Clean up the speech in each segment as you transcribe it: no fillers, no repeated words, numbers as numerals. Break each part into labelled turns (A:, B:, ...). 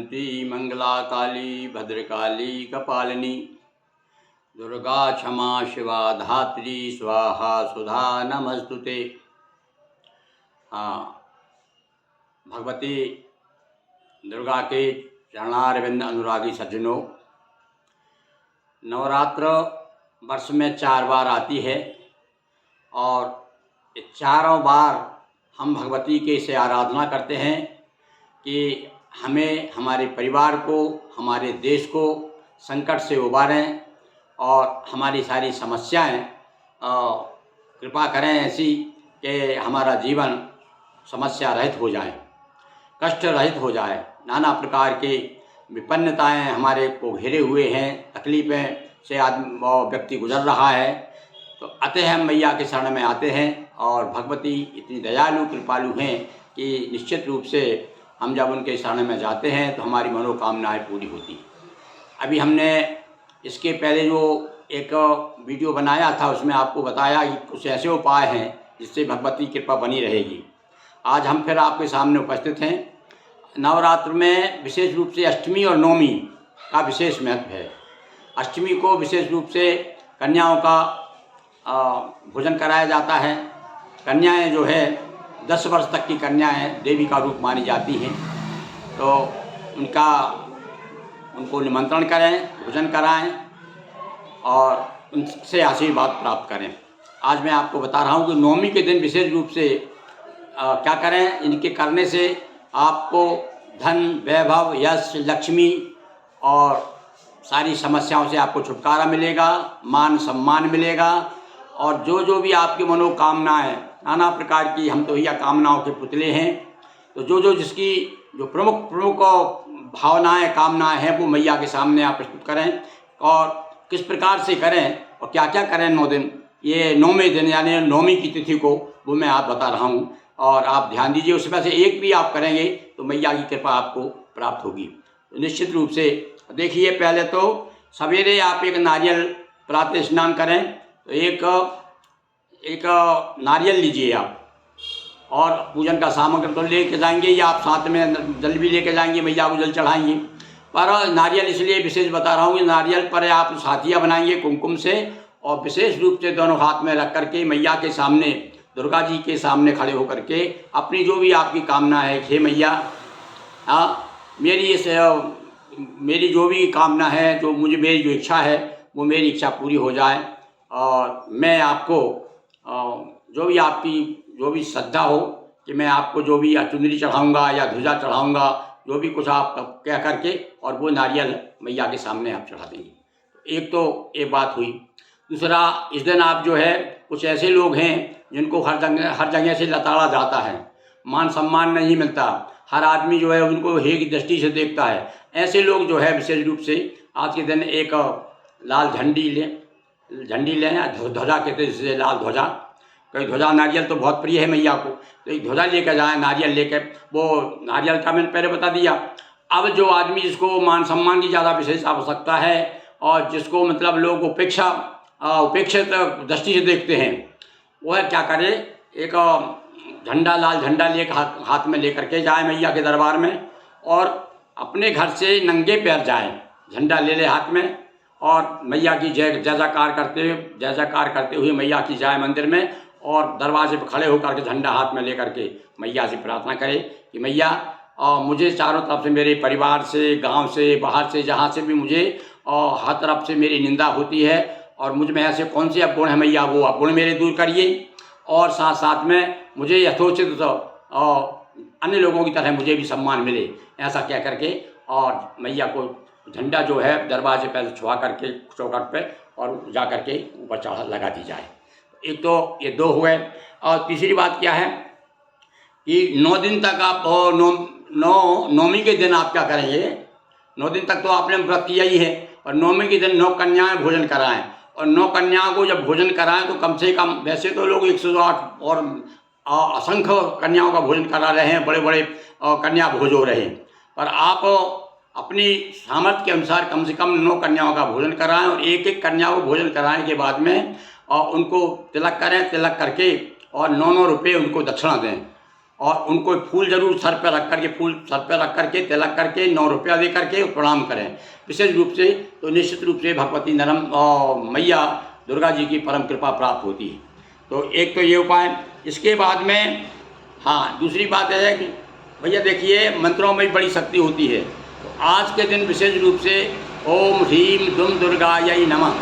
A: जयंती मंगला काली भद्रकाली कपालिनी दुर्गा क्षमा शिवा धात्री स्वाहा सुधा नमस्तुते। हाँ, भगवती दुर्गा के चरणारविंद अनुरागी सज्जनों, नवरात्र वर्ष में 4 बार आती है और चारों बार हम भगवती के से आराधना करते हैं कि हमें, हमारे परिवार को, हमारे देश को संकट से उबारें और हमारी सारी समस्याएं कृपा करें ऐसी कि हमारा जीवन समस्या रहित हो जाए, कष्ट रहित हो जाए। नाना प्रकार के विपन्नताएं हमारे को घेरे हुए हैं, तकलीफ़ें से व्यक्ति गुजर रहा है। तो अतः हम मैया के शरण में आते हैं और भगवती इतनी दयालु कृपालु हैं कि निश्चित रूप से हम जब उनके शरण में जाते हैं तो हमारी मनोकामनाएं पूरी होती हैं। अभी हमने इसके पहले जो एक वीडियो बनाया था उसमें आपको बताया कि कुछ ऐसे उपाय हैं जिससे भगवती कृपा बनी रहेगी। आज हम फिर आपके सामने उपस्थित हैं। नवरात्र में विशेष रूप से अष्टमी और नवमी का विशेष महत्व है। अष्टमी को विशेष रूप से कन्याओं का भोजन कराया जाता है। कन्याएं जो है 10 वर्ष तक की कन्याएं देवी का रूप मानी जाती हैं, तो उनको निमंत्रण करें, भोजन कराएं और उनसे आशीर्वाद प्राप्त करें। आज मैं आपको बता रहा हूं कि नवमी के दिन विशेष रूप से क्या करें। इनके करने से आपको धन, वैभव, यश, लक्ष्मी और सारी समस्याओं से आपको छुटकारा मिलेगा, मान सम्मान मिलेगा और जो भी आपकी मनोकामनाएं, नाना प्रकार की, हम तो यह कामनाओं के पुतले हैं, तो जिसकी जो प्रमुख भावनाएं, कामनाएं हैं वो मैया के सामने आप प्रस्तुत करें और किस प्रकार से करें और क्या क्या करें 9 दिन, ये 9वें दिन यानी नवमी की तिथि को वो मैं आप बता रहा हूँ और आप ध्यान दीजिए। उसमें से एक भी आप करेंगे तो मैया की कृपा आपको प्राप्त होगी। तो निश्चित रूप से देखिए, पहले तो सवेरे आप एक नारियल प्रातः स्नान करें तो एक नारियल लीजिए आप और पूजन का सामग्री तो लेके जाएंगे या आप साथ में जल भी लेके जाएंगे, मैया को जल चढ़ाएंगे। पर नारियल इसलिए विशेष बता रहा हूँ कि नारियल पर आप साथिया बनाएंगे कुमकुम से और विशेष रूप से दोनों हाथ में रख करके मैया के सामने, दुर्गा जी के सामने खड़े होकर के अपनी जो भी आपकी कामना है, हे मैया, मेरी जो भी कामना है, मेरी जो इच्छा है वो मेरी इच्छा पूरी हो जाए और मैं आपको जो भी श्रद्धा हो कि मैं आपको जो भी या चुनरी चढ़ाऊँगा या ध्वजा चढ़ाऊँगा, जो भी कुछ आप कह करके और वो नारियल मैया के सामने आप चढ़ा देंगे। एक तो एक बात हुई। दूसरा, इस दिन आप जो है, कुछ ऐसे लोग हैं जिनको हर जगह से लताड़ा जाता है, मान सम्मान नहीं मिलता, हर आदमी जो है उनको हे की दृष्टि से देखता है। ऐसे लोग जो है विशेष रूप से आज के दिन एक लाल झंडी लें या ध्वजा कहते हैं जिसे लाल ध्वजा, कई ध्वजा, नारियल तो बहुत प्रिय है मैया को, तो एक ध्वजा लेकर जाएं, नारियल लेकर। वो नारियल का मैंने पहले बता दिया। अब जो आदमी जिसको मान सम्मान की ज़्यादा विशेष आवश्यकता है और जिसको मतलब लोग उपेक्षित दृष्टि से देखते हैं, वह क्या करे, एक लाल झंडा लेकर हाथ में लेकर के जाए मैया के दरबार में और अपने घर से नंगे पैर जाए, झंडा ले हाथ में और मैया की जयकार करते हुए मैया की जाए मंदिर में और दरवाजे पर खड़े होकर के झंडा हाथ में लेकर के मैया से प्रार्थना करे कि मैया मुझे चारों तरफ से, मेरे परिवार से, गांव से, बाहर से, जहां से भी मुझे हर तरफ से मेरी निंदा होती है और मुझ में ऐसे कौन से अवगुण है मैया, वो अवगुण मेरे दूर करिए और साथ साथ में मुझे यथोचित अन्य लोगों की तरह मुझे भी सम्मान मिले, ऐसा कह करके और मैया को झंडा जो है दरवाजे पर छुआ करके चौखट पे और जा करके ऊपर चढ़ा लगा दी जाए। एक तो ये 2 हो गए। और तीसरी बात क्या है कि 9 दिन तक आप नवमी के दिन आप क्या करेंगे, 9 दिन तक तो आपने व्रत किया ही है और नवमी के दिन 9 कन्याएं भोजन कराएं और 9 कन्याओं को जब भोजन कराएं तो कम से कम, वैसे तो लोग 108 और असंख्य कन्याओं का भोजन करा रहे हैं, बड़े बड़े कन्या भोज हो रहे हैं, पर आप अपनी सामर्थ्य के अनुसार कम से कम 9 कन्याओं का भोजन कराएं और एक कन्या को भोजन कराने के बाद में उनको तिलक करें, तिलक करके और 9 रुपये उनको दक्षिणा दें और उनको फूल जरूर सर पर रख करके, फूल सर पर रख करके, तिलक करके, 9 रुपया दे करके प्रणाम करें विशेष रूप से। तो निश्चित रूप से भगवती मैया दुर्गा जी की परम कृपा प्राप्त होती है। तो एक तो ये उपाय। इसके बाद में हाँ, दूसरी बात है कि भैया देखिए, मंत्रों में बड़ी शक्ति होती है। तो आज के दिन विशेष रूप से ओम ह्रीम दुम दुर्गायै नमः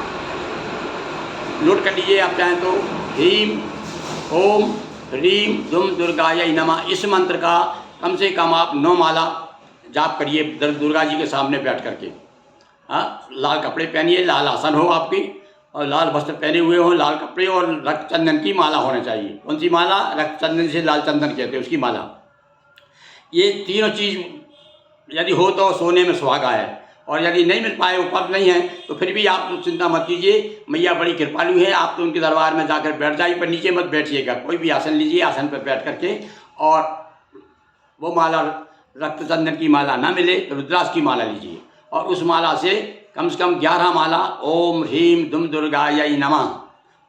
A: नोट कर लीजिए आप चाहें तो। ह्रीम ओम ह्रीम दुम दुर्गायै नमः, इस मंत्र का कम से कम आप 9 माला जाप करिए दुर्गा जी के सामने बैठ करके। हाँ, लाल कपड़े पहनिए, लाल आसन हो आपकी, और लाल वस्त्र पहने हुए हो, लाल कपड़े, और रक्त चंदन की माला होना चाहिए। कौन सी माला? रक्त चंदन से लाल चंदन कहते हैं उसकी माला। ये तीनों चीज़ यदि हो तो सोने में सुहागा है, और यदि नहीं मिल पाए, उपलब्ध नहीं है, तो फिर भी आप चिंता मत कीजिए। मैया बड़ी कृपालु है। आप तो उनके दरबार में जाकर बैठ जाइए, पर नीचे मत बैठिएगा, कोई भी आसन लीजिए, आसन पर बैठ करके, और वो माला रक्त चंदन की माला ना मिले तो रुद्राक्ष की माला लीजिए, और उस माला से कम 11 माला ओम ह्रीम दुम दुर्गायै नमः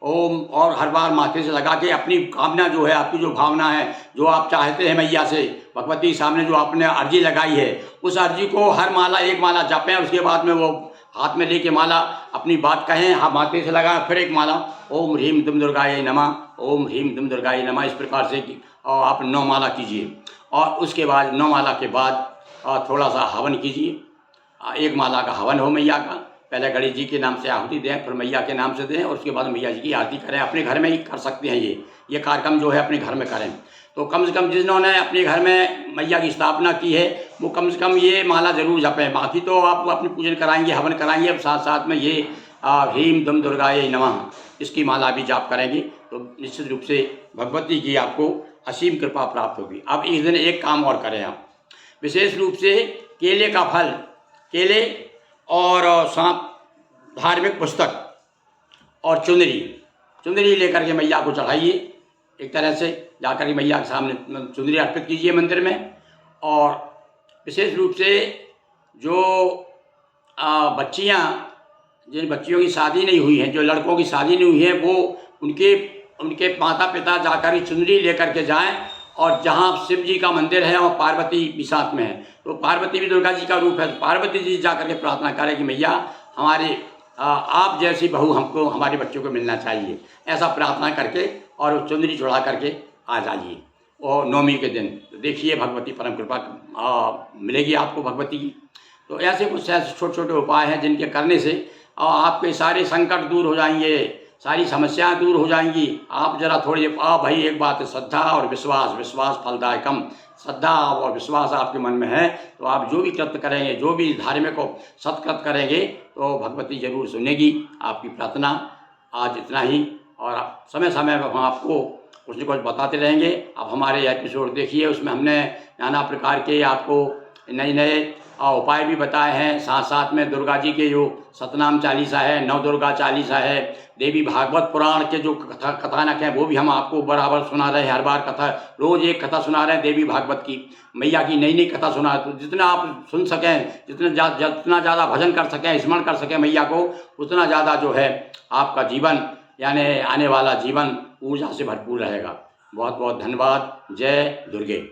A: ओम, और हर बार माथे से लगा के अपनी कामना जो है, आपकी जो भावना है, जो आप चाहते हैं मैया से, भगवती के सामने जो आपने अर्जी लगाई है, उस अर्जी को हर माला एक माला जपें। उसके बाद में वो हाथ में लेके माला अपनी बात कहें, हाँ माथे से लगाएं, फिर एक माला ओम ह्रीम दुम दुर्गायै नमः ओम ह्रीम दुम दुर्गायै नमः, इस प्रकार से और आप 9 माला कीजिए। और उसके बाद 9 माला के बाद थोड़ा सा हवन कीजिए। 1 माला का हवन हो मैया का। पहले गणेश जी के नाम से आहुति दें, फिर मैया के नाम से दें, और उसके बाद मैया जी की आरती करें। अपने घर में ही कर सकते हैं ये कार्यक्रम जो है अपने घर में करें। तो कम से कम जिन्होंने अपने घर में मैया की स्थापना की है वो कम से कम ये माला जरूर जपें। बाकी तो आप अपनी पूजन कराएंगे, हवन कराएंगे, अब साथ साथ में ये ह्रीम दुम दुर्गायै नमः इसकी माला भी जाप करेंगे तो निश्चित रूप से भगवती की आपको असीम कृपा प्राप्त होगी। अब इस दिन एक काम और करें आप, विशेष रूप से केले का फल, केले और धार्मिक पुस्तक और चुनरी लेकर के मैया को चढ़ाइए। एक तरह से जाकर के मैया के सामने चुनरी अर्पित कीजिए मंदिर में। और विशेष रूप से जो बच्चियां, जिन बच्चियों की शादी नहीं हुई है, जो लड़कों की शादी नहीं हुई है, वो उनके माता पिता जाकर चुनरी लेकर के जाएं। और जहाँ शिव जी का मंदिर है और पार्वती भी साथ में है, तो पार्वती भी दुर्गा जी का रूप है, तो पार्वती जी जाकर के प्रार्थना करें कि मैया हमारे आप जैसी बहू हमको, हमारे बच्चों को मिलना चाहिए, ऐसा प्रार्थना करके और चुनरी चढ़ा करके आ जाइए और 9वीं के दिन। तो देखिए भगवती परम कृपा मिलेगी आपको भगवती की। तो ऐसे कुछ छोटे छोटे उपाय हैं जिनके करने से आपके सारे संकट दूर हो जाएंगे, सारी समस्याएं दूर हो जाएंगी। आप जरा थोड़ी भाई एक बात है, श्रद्धा और विश्वास फलदायकम। श्रद्धा और विश्वास आपके मन में है तो आप जो भी कृत्य करेंगे, जो भी धार्मिक को सत्कृत करेंगे तो भगवती जरूर सुनेगी आपकी प्रार्थना। आज इतना ही, और समय समय पर हम आपको कुछ न कुछ बताते रहेंगे। अब हमारे एपिसोड देखिए, उसमें हमने नाना प्रकार के आपको नए उपाय भी बताए हैं। साथ साथ में दुर्गा जी के जो सतनाम चालीसा है, नव दुर्गा चालीसा है, देवी भागवत पुराण के जो कथानक हैं वो भी हम आपको बराबर सुना रहे हैं। हर बार कथा, रोज़ एक कथा सुना रहे हैं देवी भागवत की, मैया की नई कथा सुना। तो जितना आप सुन सकें, जितना ज़्यादा भजन कर सकें, स्मरण कर सकें मैया को, उतना ज़्यादा जो है आपका जीवन, यानी आने वाला जीवन ऊर्जा से भरपूर रहेगा। बहुत बहुत धन्यवाद। जय दुर्गे।